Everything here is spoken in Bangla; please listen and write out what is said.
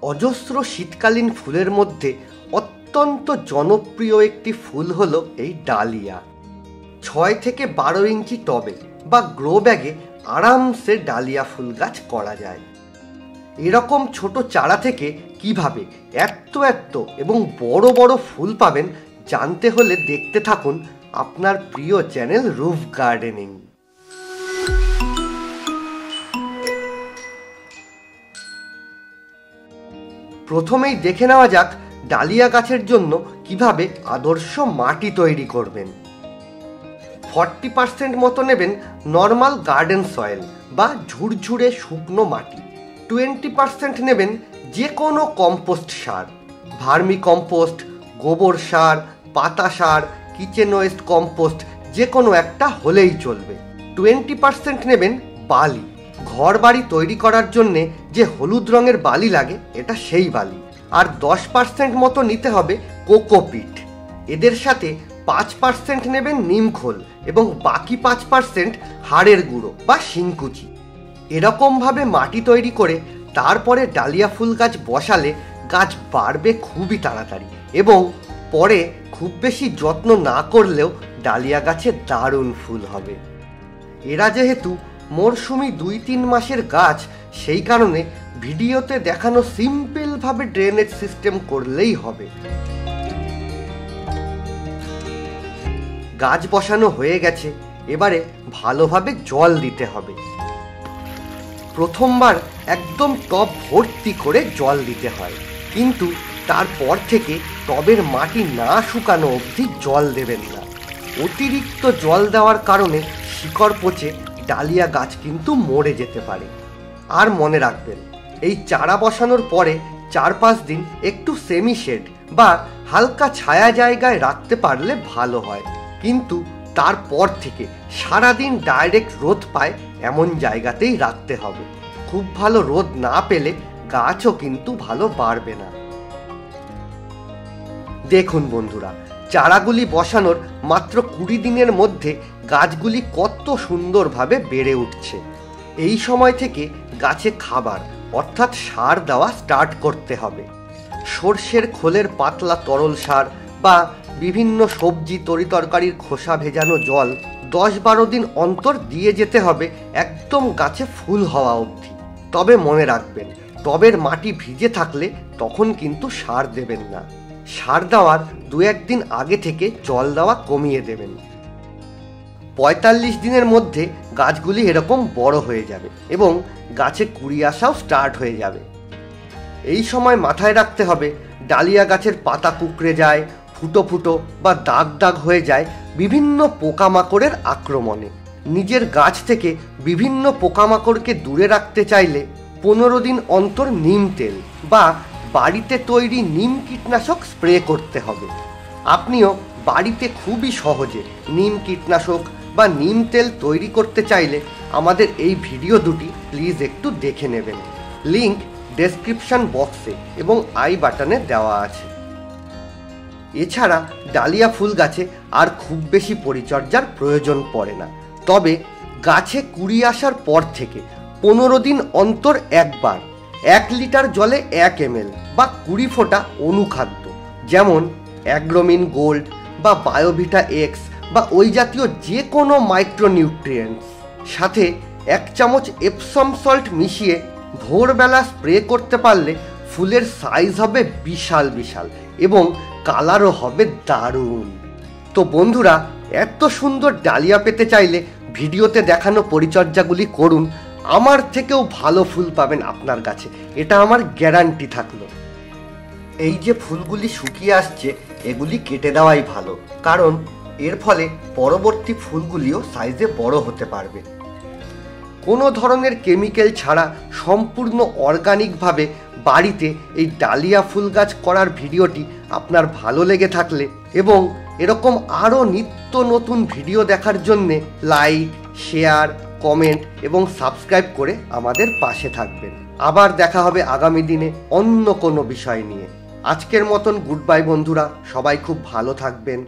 অজস্র শীতকালীন ফুলের মধ্যে অত্যন্ত জনপ্রিয় একটি ফুল হলো এই ডালিয়া। 6 থেকে 12 ইঞ্চি টবে বা গ্রো ব্যাগে আরামসে ডালিয়া ফুল গাছ করা যায়। এরকম ছোট চারা থেকে কিভাবে এত এবং বড় বড় ফুল পাবেন জানতে হলে দেখতে থাকুন আপনার প্রিয় চ্যানেল রুফ গার্ডেনিং। প্রথমেই দেখে নেওয়া যাক ডালিয়া গাছের জন্য কিভাবে আদর্শ মাটি তৈরি করবেন। 40% মতো নেবেন নর্মাল গার্ডেন সয়েল বা ঝুরঝুরে শুকনো মাটি। 20% নেবেন যে কোনো কম্পোস্ট সার, ভার্মি কম্পোস্ট, গোবর সার, পাতা সার, কিচেন ওয়েস্ট কম্পোস্ট, যে কোনো একটা হলেই চলবে। 20% নেবেন বালি। ঘর বাড়ি তৈরি করার জন্যে যে হলুদ রঙের বালি লাগে এটা সেই বালি। আর 10% মতো নিতে হবে কোকোপিট। এদের সাথে 5% নেবেন নিমখোল এবং বাকি 5% হাড়ের গুঁড়ো বা শিংকুচি। এরকমভাবে মাটি তৈরি করে তারপরে ডালিয়া ফুল গাছ বসালে গাছ বাড়বে খুবই তাড়াতাড়ি এবং পরে খুব বেশি যত্ন না করলেও ডালিয়া গাছে দারুণ ফুল হবে। এরা যেহেতু মরশুমি 2-3 মাসের গাছ, সেই কারণে ভিডিওতে দেখানো সিম্পলভাবে ড্রেনেজ সিস্টেম করলেই হবে। গাছ বসানো হয়ে গেছে, এবারে ভালোভাবে জল দিতে হবে। প্রথমবার একদম টব ভর্তি করে জল দিতে হয়, কিন্তু তারপর থেকে টবের মাটি না শুকানো অবধি জল দেবেন না। অতিরিক্ত জল দেওয়ার কারণে শিকড় পচে ডালিয়া গাছ কিন্তু মরে যেতে পারে। আর মনে রাখবেন, এই চারা বসানোর পরে 4-5 দিন একটু সেমি শেড বা হালকা ছায়া জায়গায় রাখতে পারলে ভালো হয়, কিন্তু তারপর থেকে সারাদিন ডাইরেক্ট রোদ পায় এমন জায়গাতেই রাখতে হবে। খুব ভালো রোদ না পেলে গাছও কিন্তু ভালো বাড়বে না। দেখুন বন্ধুরা, চারাগুলি বসানোর মাত্র 20 দিনের মধ্যে গাছগুলি কত সুন্দরভাবে বেড়ে উঠছে। এই সময় থেকে গাছে খাবার অর্থাৎ সার দেওয়া স্টার্ট করতে হবে। সর্ষের খোলের পাতলা তরল সার বা বিভিন্ন সবজি তরিতরকারির খোসা ভেজানো জল 10-12 দিন অন্তর দিয়ে যেতে হবে একদম গাছে ফুল হওয়া অবধি। তবে মনে রাখবেন, টবের মাটি ভিজে থাকলে তখন কিন্তু সার দেবেন না। সার দেওয়ার 2-1 দিন আগে থেকে জল দেওয়া কমিয়ে দেবেন। 45 দিনের মধ্যে গাছগুলি এরকম বড় হয়ে যাবে এবং গাছে কুড়ি আসাও স্টার্ট হয়ে যাবে। এই সময় মাথায় রাখতে হবে, ডালিয়া গাছের পাতা কুঁকড়ে যায়, ফুটো ফুটো বা দাগ দাগ হয়ে যায় বিভিন্ন পোকামাকড়ের আক্রমণে। নিজের গাছ থেকে বিভিন্ন পোকামাকড়কে দূরে রাখতে চাইলে 15 দিন অন্তর নিম তেল বা বাড়িতে তৈরি নিম কীটনাশক স্প্রে করতে হবে। আপনিও বাড়িতে খুবই সহজে নিম কীটনাশক বা নিম তেল তৈরি করতে চাইলে আমাদের এই ভিডিও দুটি প্লিজ একটু দেখে নেবেন। লিংক ডেসক্রিপশন বক্সে এবং আই বাটনে দেওয়া আছে। এছাড়া ডালিয়া ফুল গাছে আর খুব বেশি পরিচর্যার প্রয়োজন পড়ে না, তবে গাছে কুড়ি আসার পর থেকে 15 দিন অন্তর একবার 1 লিটার জলে 1 ml বা 20 ফোঁটা অনুখাদ্য যেমন অ্যাগ্রোমিন গোল্ড বা বায়োভিটা এক্স বা ওই জাতীয় যে কোনো মাইক্রোনিউট্রিয়েন্টস সাথে 1 চামচ এপসম সল্ট মিশিয়ে ভোরবেলা স্প্রে করতে পারলে ফুলের সাইজ হবে বিশাল বিশাল এবং কালারও হবে দারুণ। তো বন্ধুরা, এত সুন্দর ডালিয়া পেতে চাইলে ভিডিওতে দেখানো পরিচর্যাগুলি করুন, আমার থেকেও ভালো ফুল পাবেন আপনার কাছে, এটা আমার গ্যারান্টি থাকলো। এই যে ফুলগুলি শুকিয়ে আসছে এগুলি কেটে দেওয়াই ভালো, কারণ এর ফলে পরবর্তী ফুলগুলিও সাইজে বড় হতে পারবে। কোনো ধরনের কেমিক্যাল ছাড়া সম্পূর্ণ অর্গানিকভাবে বাড়িতে এই ডালিয়া ফুল গাছ করার ভিডিওটি আপনার ভালো লেগে থাকলে এবং এরকম আরও নিত্য নতুন ভিডিও দেখার জন্যে লাইক, শেয়ার, কমেন্ট এবং সাবস্ক্রাইব করে আমাদের পাশে থাকবেন। আবার দেখা হবে আগামী দিনে অন্য কোনো বিষয় নিয়ে। আজকের মতন গুড বাই বন্ধুরা, সবাই খুব ভালো থাকবেন।